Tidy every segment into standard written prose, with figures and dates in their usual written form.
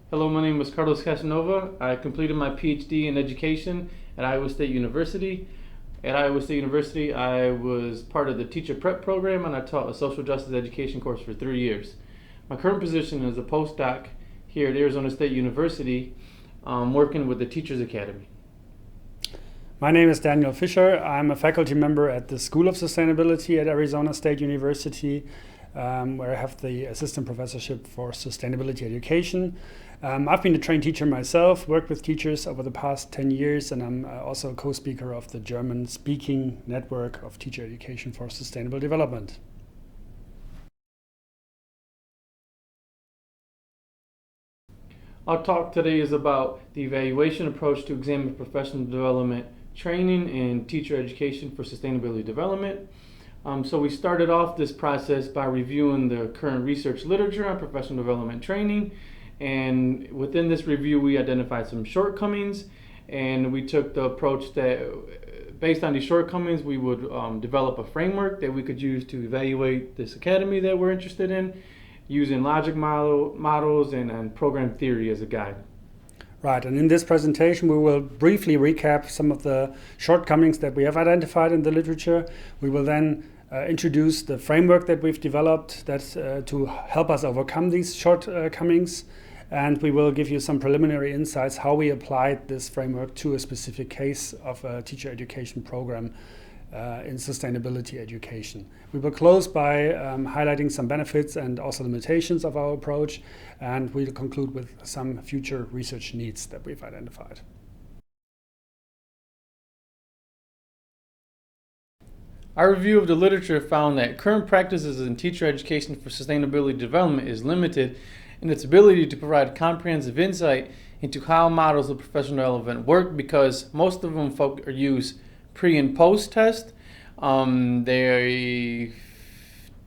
Hello, my name is Carlos Casanova. I completed my PhD in education at Iowa State University. At Iowa State University, I was part of the teacher prep program and I taught a social justice education course for 3 years. My current position is a postdoc here at Arizona State University, working with the Teachers Academy. My name is Daniel Fischer. I'm a faculty member at the School of Sustainability at Arizona State University, where I have the assistant professorship for sustainability education. I've been a trained teacher myself, worked with teachers over the past 10 years, and I'm also a co-speaker of the German-speaking network of teacher education for sustainable development. Our talk today is about the evaluation approach to examine professional development training and teacher education for sustainability development. So we started off this process by reviewing the current research literature on professional development training, and within this review we identified some shortcomings, and we took the approach that based on these shortcomings we would develop a framework that we could use to evaluate this academy that we're interested in, using logic models and program theory as a guide. Right, and in this presentation we will briefly recap some of the shortcomings that we have identified in the literature. We will then introduce the framework that we've developed to help us overcome these shortcomings, and we will give you some preliminary insights how we applied this framework to a specific case of a teacher education program in sustainability education. We will close by highlighting some benefits and also limitations of our approach, and we'll conclude with some future research needs that we've identified. Our review of the literature found that current practices in teacher education for sustainability development is limited in its ability to provide comprehensive insight into how models of professional development work, because most of them use pre and post test. They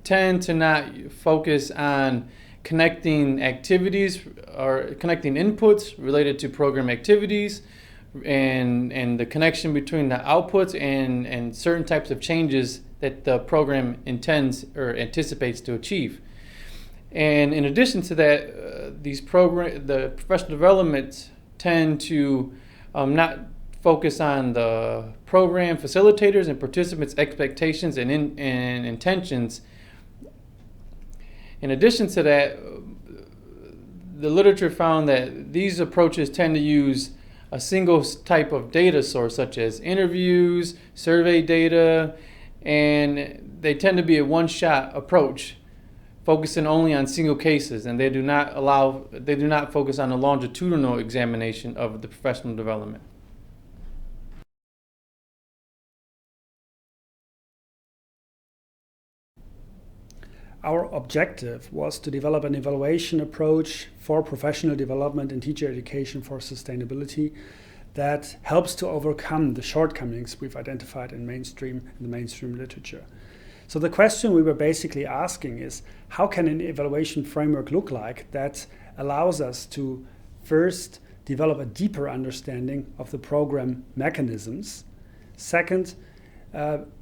tend to not focus on connecting activities or connecting inputs related to program activities and the connection between the outputs and certain types of changes that the program intends or anticipates to achieve. And in addition to that, the professional developments tend to not focus on the program facilitators and participants' expectations and intentions. In addition to that, the literature found that these approaches tend to use a single type of data source, such as interviews, survey data, and they tend to be a one-shot approach, focusing only on single cases, and they do not focus on a longitudinal examination of the professional development. Our objective was to develop an evaluation approach for professional development in teacher education for sustainability that helps to overcome the shortcomings we've identified in the mainstream literature. So the question we were basically asking is, how can an evaluation framework look like that allows us to first develop a deeper understanding of the program mechanisms, second,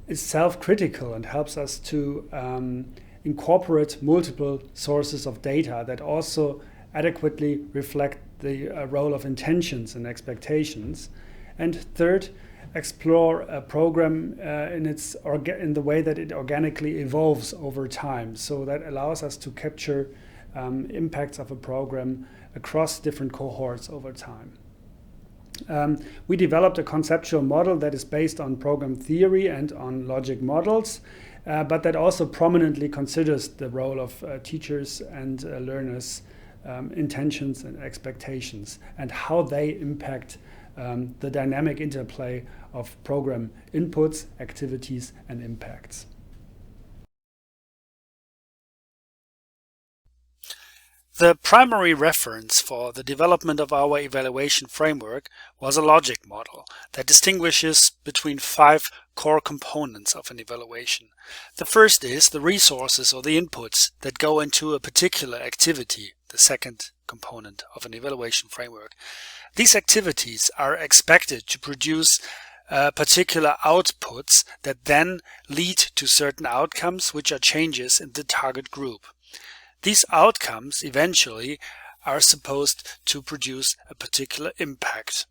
is self-critical and helps us to incorporate multiple sources of data that also adequately reflect the role of intentions and expectations, and third, explore a program in the way that it organically evolves over time, so that allows us to capture impacts of a program across different cohorts over time. We developed a conceptual model that is based on program theory and on logic models, but that also prominently considers the role of teachers and learners' intentions and expectations and how they impact the dynamic interplay of program inputs, activities, and impacts. The primary reference for the development of our evaluation framework was a logic model that distinguishes between 5 core components of an evaluation. The first is the resources or the inputs that go into a particular activity, the second component of an evaluation framework. These activities are expected to produce particular outputs that then lead to certain outcomes, which are changes in the target group. These outcomes eventually are supposed to produce a particular impact.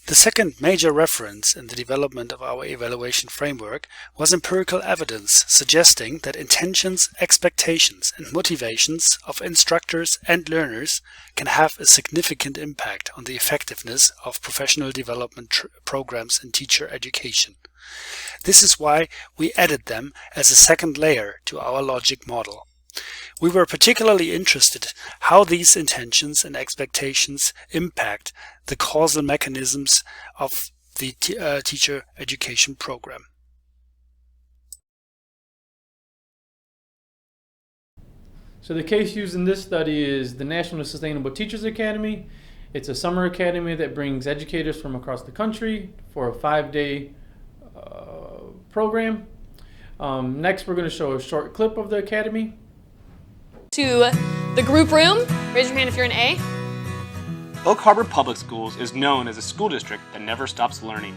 The second major reference in the development of our evaluation framework was empirical evidence suggesting that intentions, expectations, and motivations of instructors and learners can have a significant impact on the effectiveness of professional development programs in teacher education. This is why we added them as a second layer to our logic model. We were particularly interested how these intentions and expectations impact the causal mechanisms of the teacher education program. So the case used in this study is the National Sustainable Teachers Academy. It's a summer academy that brings educators from across the country for a 5-day program. Next, we're going to show a short clip of the academy. To the group room. Raise your hand if you're an A. Oak Harbor Public Schools is known as a school district that never stops learning.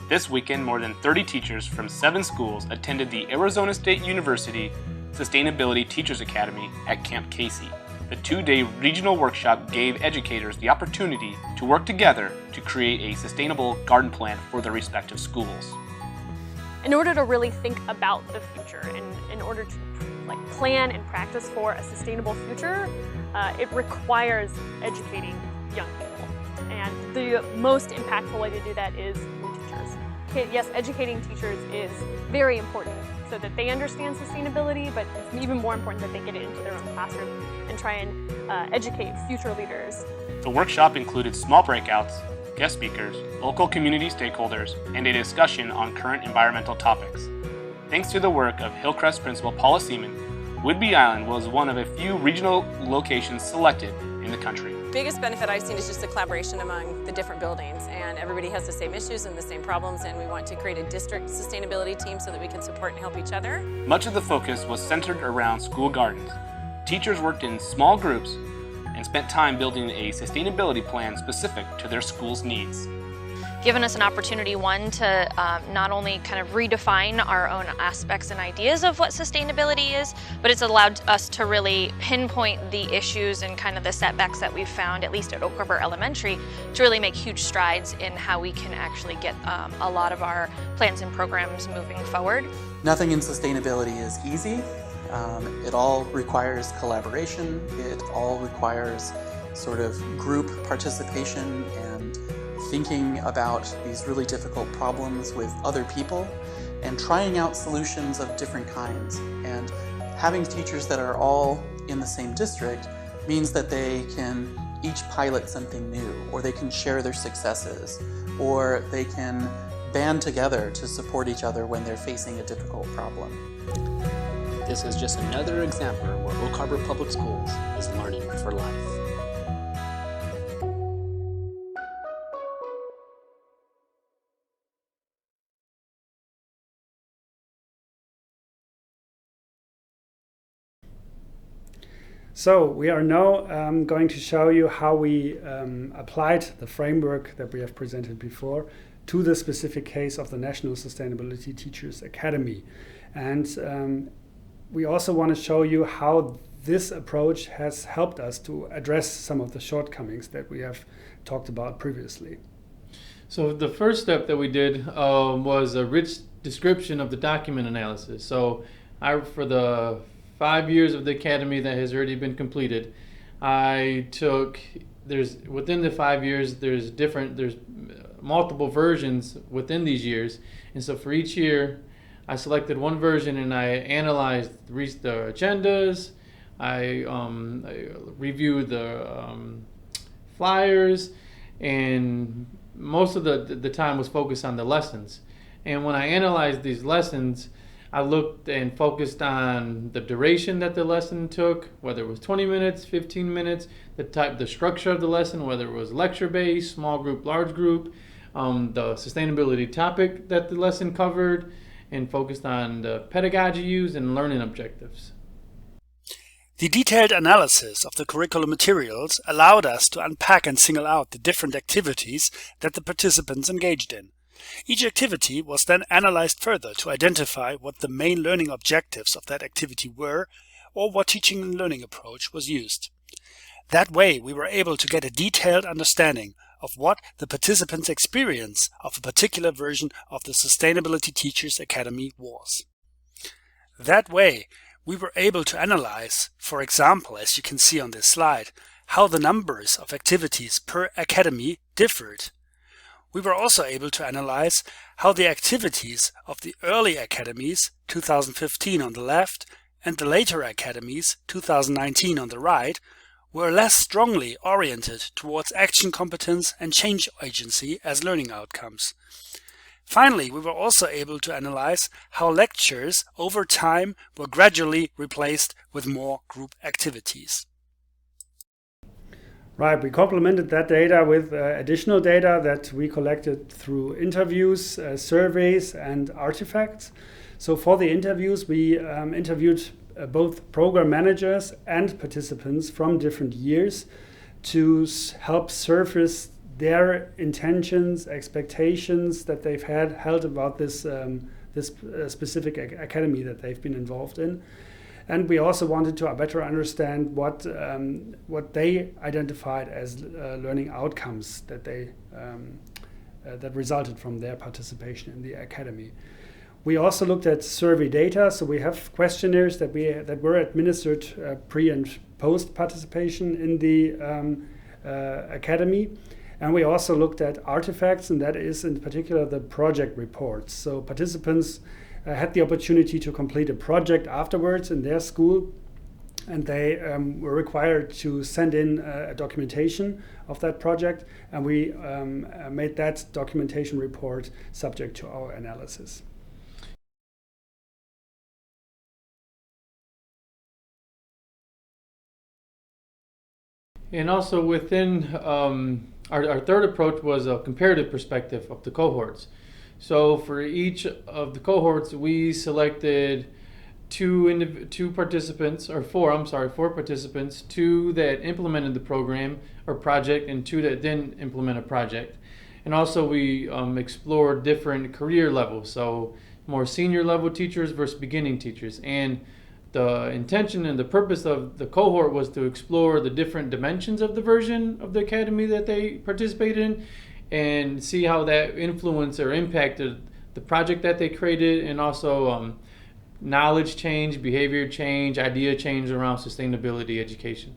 This weekend, more than 30 teachers from 7 schools attended the Arizona State University Sustainability Teachers Academy at Camp Casey. The 2-day regional workshop gave educators the opportunity to work together to create a sustainable garden plan for their respective schools. In order to really think about the future and in order to plan and practice for a sustainable future, it requires educating young people. And the most impactful way to do that is through teachers. Yes, educating teachers is very important so that they understand sustainability, but it's even more important that they get it into their own classroom and try and educate future leaders. The workshop included small breakouts, guest speakers, local community stakeholders, and a discussion on current environmental topics. Thanks to the work of Hillcrest principal Paula Seaman, Whidbey Island was one of a few regional locations selected in the country. The biggest benefit I've seen is just the collaboration among the different buildings, and everybody has the same issues and the same problems, and we want to create a district sustainability team so that we can support and help each other. Much of the focus was centered around school gardens. Teachers worked in small groups and spent time building a sustainability plan specific to their school's needs. Given us an opportunity, one, to not only kind of redefine our own aspects and ideas of what sustainability is, but it's allowed us to really pinpoint the issues and kind of the setbacks that we've found, at least at Oak Harbor Elementary, to really make huge strides in how we can actually get a lot of our plans and programs moving forward. Nothing in sustainability is easy. It all requires collaboration. It all requires sort of group participation and thinking about these really difficult problems with other people and trying out solutions of different kinds. And having teachers that are all in the same district means that they can each pilot something new, or they can share their successes, or they can band together to support each other when they're facing a difficult problem. This is just another example where Oak Harbor Public Schools is learning for life. So we are now going to show you how we applied the framework that we have presented before to the specific case of the National Sustainability Teachers Academy. And we also want to show you how this approach has helped us to address some of the shortcomings that we have talked about previously. So the first step that we did was a rich description of the document analysis. So for the 5 years of the academy that has already been completed, within the 5 years, there's multiple versions within these years. And so for each year, I selected one version and I analyzed the agendas, I reviewed the flyers, and most of the time was focused on the lessons. And when I analyzed these lessons, I looked and focused on the duration that the lesson took, whether it was 20 minutes, 15 minutes, the structure of the lesson, whether it was lecture-based, small group, large group, the sustainability topic that the lesson covered, and focused on the pedagogy used and learning objectives. The detailed analysis of the curriculum materials allowed us to unpack and single out the different activities that the participants engaged in. Each activity was then analyzed further to identify what the main learning objectives of that activity were, or what teaching and learning approach was used. That way, we were able to get a detailed understanding of what the participants' experience of a particular version of the Sustainability Teachers Academy was. That way, we were able to analyze, for example, as you can see on this slide, how the numbers of activities per academy differed. We were also able to analyze how the activities of the early academies, 2015 on the left, and the later academies, 2019 on the right, were less strongly oriented towards action competence and change agency as learning outcomes. Finally, we were also able to analyze how lectures over time were gradually replaced with more group activities. Right, we complemented that data with additional data that we collected through interviews, surveys, and artifacts. So for the interviews, we interviewed both program managers and participants from different years to help surface their intentions, expectations that they've held about this specific academy that they've been involved in. And we also wanted to better understand what they identified as learning outcomes that that resulted from their participation in the academy. We also looked at survey data, so we have questionnaires that were administered pre and post participation in the academy, and we also looked at artifacts, and that is in particular the project reports. So participants had the opportunity to complete a project afterwards in their school, and they were required to send in a documentation of that project, and we made that documentation report subject to our analysis. And also within our third approach was a comparative perspective of the cohorts. So for each of the cohorts, we selected four participants, two that implemented the program or project and two that didn't implement a project. And also we explored different career levels, so more senior level teachers versus beginning teachers. And the intention and the purpose of the cohort was to explore the different dimensions of the version of the academy that they participated in and see how that influenced or impacted the project that they created, and also knowledge change, behavior change, idea change around sustainability education.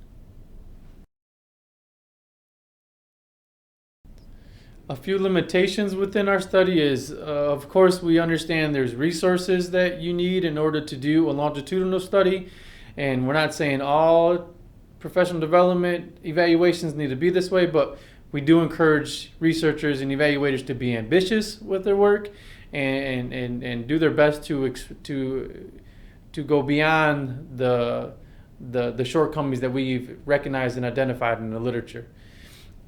A few limitations within our study is, of course, we understand there's resources that you need in order to do a longitudinal study, and we're not saying all professional development evaluations need to be this way, but we do encourage researchers and evaluators to be ambitious with their work and do their best to go beyond the shortcomings that we've recognized and identified in the literature.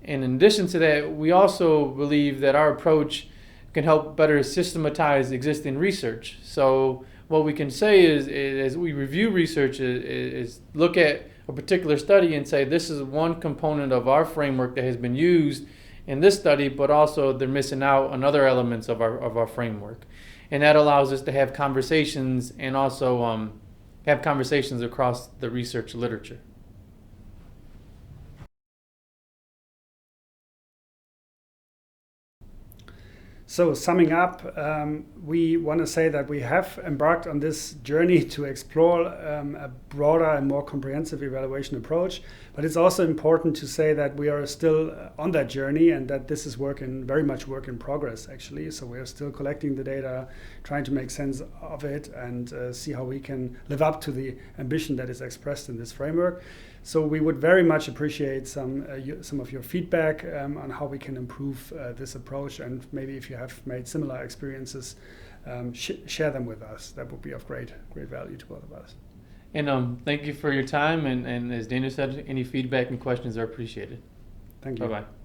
And in addition to that, we also believe that our approach can help better systematize existing research. So what we can say is as we review research is look at a particular study and say this is one component of our framework that has been used in this study, but also they're missing out on other elements of our framework. And that allows us to have conversations and also have conversations across the research literature. So summing up, we want to say that we have embarked on this journey to explore a broader and more comprehensive evaluation approach, but it's also important to say that we are still on that journey and that this is very much work in progress actually. So we are still collecting the data, trying to make sense of it and see how we can live up to the ambition that is expressed in this framework. So we would very much appreciate some of your feedback on how we can improve this approach, and maybe if you have made similar experiences, share them with us. That would be of great value to both of us. And thank you for your time, and as Dana said, any feedback and questions are appreciated. Thank you. Bye-bye.